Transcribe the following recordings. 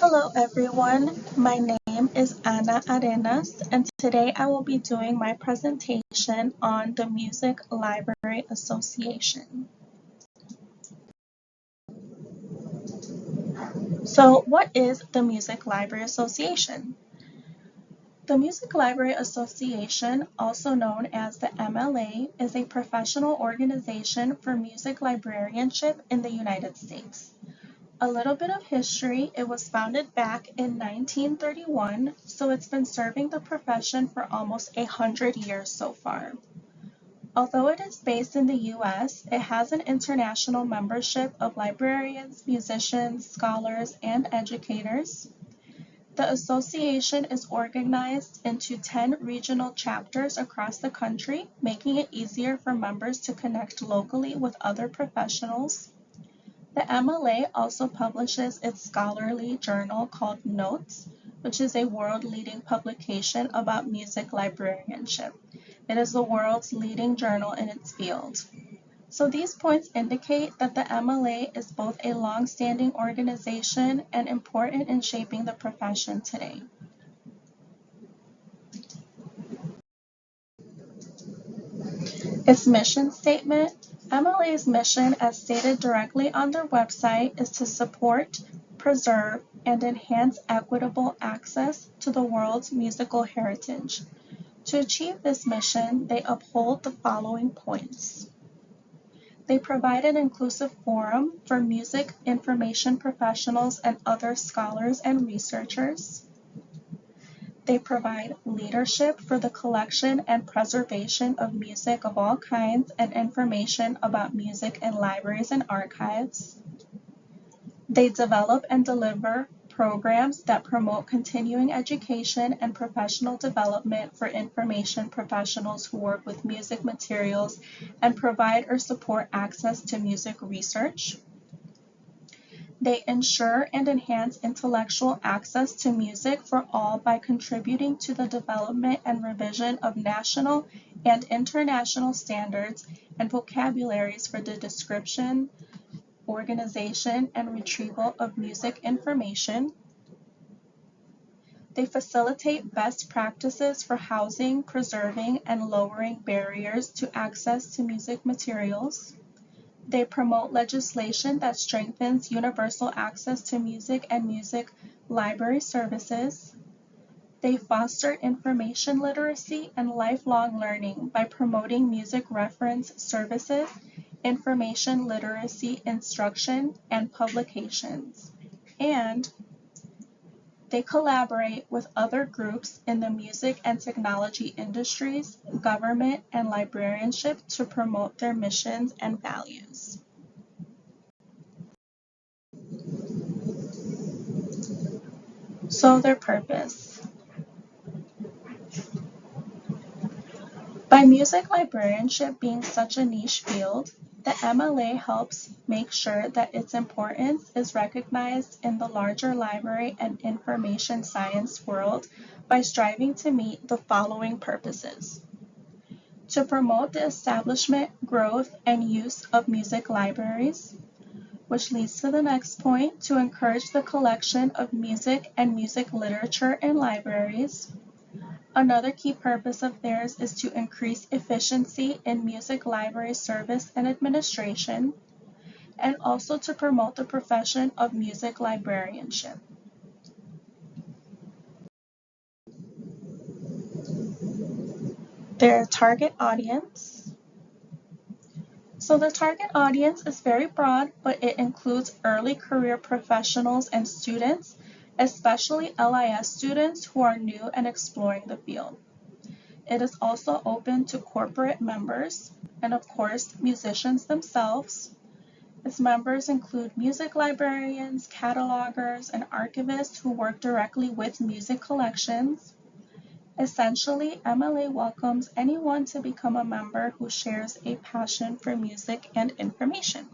Hello everyone, my name is Ana Arenas and today I will be doing my presentation on the Music Library Association. So what is the Music Library Association? The Music Library Association, also known as the MLA, is a professional organization for music librarianship in the United States. A little bit of history, it was founded back in 1931, so it's been serving the profession for almost 100 years so far. Although it is based in the US, it has an international membership of librarians, musicians, scholars, and educators. The association is organized into 10 regional chapters across the country, making it easier for members to connect locally with other professionals. The MLA also publishes its scholarly journal called Notes, which is a world-leading publication about music librarianship. It is the world's leading journal in its field. So these points indicate that the MLA is both a long-standing organization and important in shaping the profession today. Its mission statement. MLA's mission, as stated directly on their website, is to support, preserve, and enhance equitable access to the world's musical heritage. To achieve this mission, they uphold the following points. They provide an inclusive forum for music information professionals and other scholars and researchers. They provide leadership for the collection and preservation of music of all kinds and information about music in libraries and archives. They develop and deliver programs that promote continuing education and professional development for information professionals who work with music materials and provide or support access to music research. They ensure and enhance intellectual access to music for all by contributing to the development and revision of national and international standards and vocabularies for the description, organization, and retrieval of music information. They facilitate best practices for housing, preserving, and lowering barriers to access to music materials. They promote legislation that strengthens universal access to music and music library services. They foster information literacy and lifelong learning by promoting music reference services, information literacy instruction, and publications. And they collaborate with other groups in the music and technology industries, government, and librarianship to promote their missions and values. So their purpose. By music librarianship being such a niche field, the MLA helps make sure that its importance is recognized in the larger library and information science world by striving to meet the following purposes. To promote the establishment, growth, and use of music libraries, which leads to the next point, to encourage the collection of music and music literature in libraries. Another key purpose of theirs is to increase efficiency in music library service and administration, and also to promote the profession of music librarianship. Their target audience. So the target audience is very broad, but it includes early career professionals and students, especially LIS students who are new and exploring the field. It is also open to corporate members and, of course, musicians themselves. Its members include music librarians, catalogers, and archivists who work directly with music collections. Essentially, MLA welcomes anyone to become a member who shares a passion for music and information.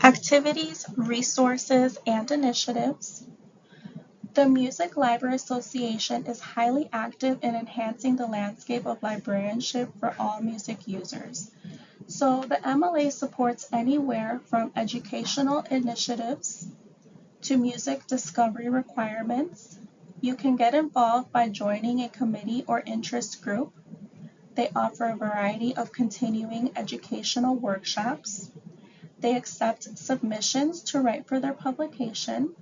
Activities, resources, and initiatives. The Music Library Association is highly active in enhancing the landscape of librarianship for all music users. So the MLA supports anywhere from educational initiatives to music discovery requirements. You can get involved by joining a committee or interest group. They offer a variety of continuing educational workshops. They accept submissions to write for their publication.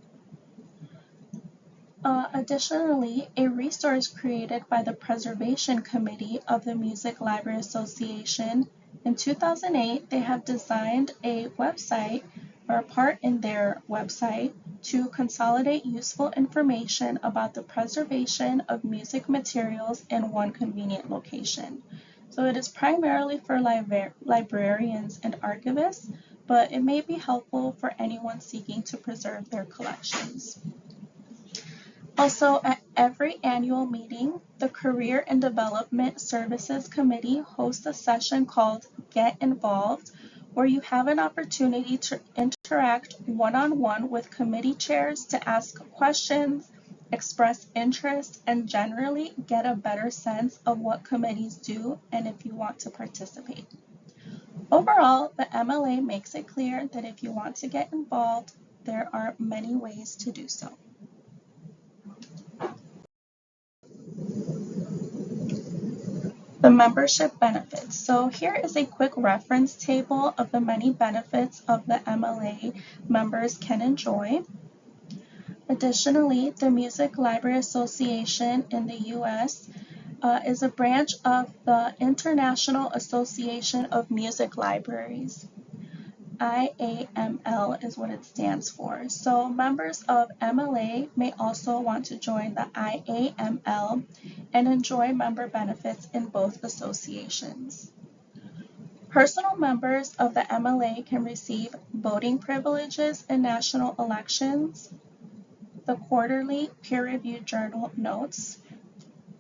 Additionally, a resource created by the Preservation Committee of the Music Library Association in 2008, they have designed a website or a part in their website to consolidate useful information about the preservation of music materials in one convenient location. So it is primarily for librarians and archivists, but it may be helpful for anyone seeking to preserve their collections. Also, at every annual meeting, the Career and Development Services Committee hosts a session called Get Involved, where you have an opportunity to interact one-on-one with committee chairs to ask questions, express interest, and generally get a better sense of what committees do and if you want to participate. Overall, the MLA makes it clear that if you want to get involved, there are many ways to do so. The membership benefits. So here is a quick reference table of the many benefits of the MLA members can enjoy. Additionally, the Music Library Association in the U.S. Is a branch of the International Association of Music Libraries. IAML is what it stands for. So members of MLA may also want to join the IAML and enjoy member benefits in both associations. Personal members of the MLA can receive voting privileges in national elections, the quarterly peer-reviewed journal notes,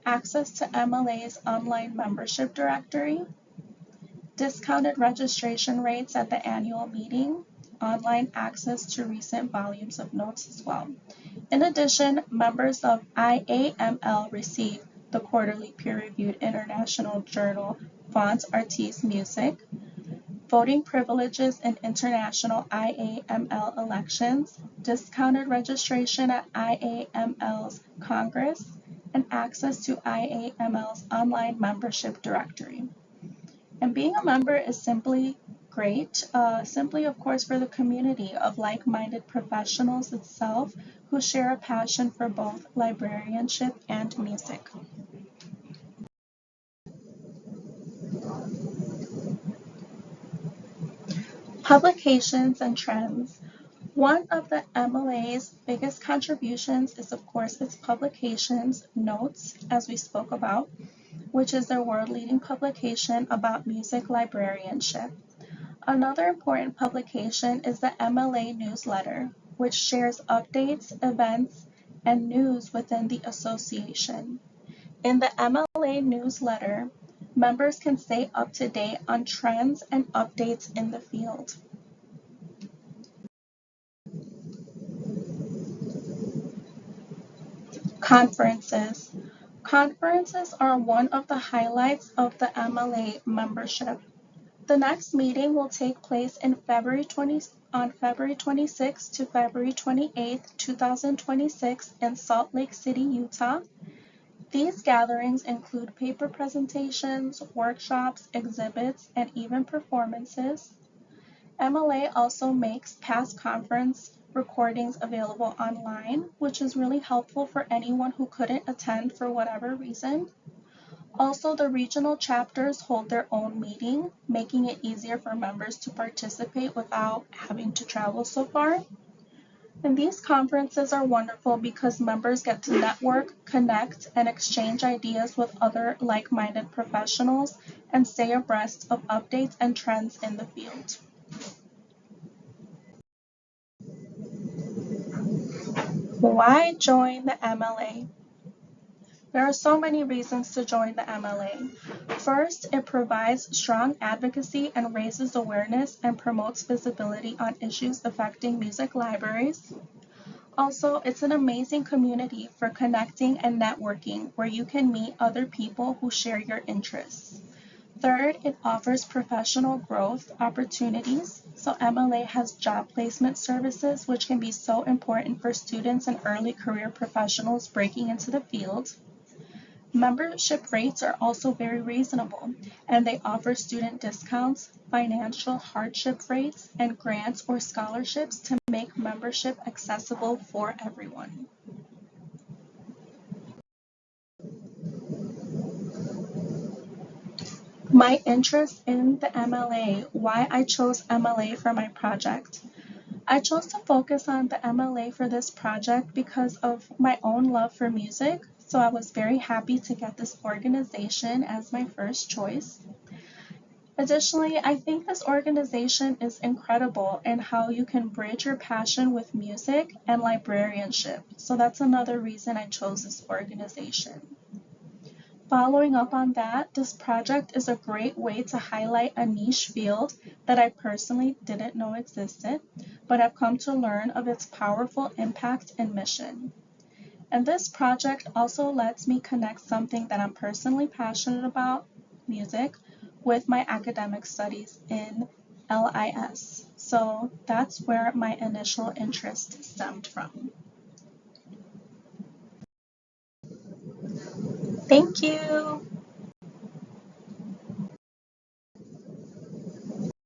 access to MLA's online membership directory, discounted registration rates at the annual meeting, online access to recent volumes of notes as well. In addition, members of IAML receive the quarterly peer-reviewed international journal Fonts Artistes Musique, voting privileges in international IAML elections, discounted registration at IAML's Congress, and access to IAML's online membership directory. And being a member is simply great, simply of course for the community of like-minded professionals itself who share a passion for both librarianship and music. Publications and trends. One of the MLA's biggest contributions is of course its publications, Notes, as we spoke about, which is their world-leading publication about music librarianship. Another important publication is the MLA newsletter, which shares updates, events, and news within the association. In the MLA newsletter, members can stay up to date on trends and updates in the field. Conferences. Conferences are one of the highlights of the MLA membership. The next meeting will take place on February 26 to February 28, 2026 in Salt Lake City, Utah. These gatherings include paper presentations, workshops, exhibits, and even performances. MLA also makes past conference recordings available online, which is really helpful for anyone who couldn't attend for whatever reason. Also, the regional chapters hold their own meeting, making it easier for members to participate without having to travel so far. And these conferences are wonderful because members get to network, connect, and exchange ideas with other like-minded professionals and stay abreast of updates and trends in the field. Why join the MLA? There are so many reasons to join the MLA. First, it provides strong advocacy and raises awareness and promotes visibility on issues affecting music libraries. Also, it's an amazing community for connecting and networking where you can meet other people who share your interests. Third, it offers professional growth opportunities. So MLA has job placement services, which can be so important for students and early career professionals breaking into the field. Membership rates are also very reasonable, and they offer student discounts, financial hardship rates, and grants or scholarships to make membership accessible for everyone. My interest in the MLA, why I chose MLA for my project. I chose to focus on the MLA for this project because of my own love for music, so I was very happy to get this organization as my first choice. Additionally, I think this organization is incredible in how you can bridge your passion with music and librarianship, so that's another reason I chose this organization. Following up on that, this project is a great way to highlight a niche field that I personally didn't know existed, but have come to learn of its powerful impact and mission. And this project also lets me connect something that I'm personally passionate about, music, with my academic studies in LIS. So that's where my initial interest stemmed from. Thank you.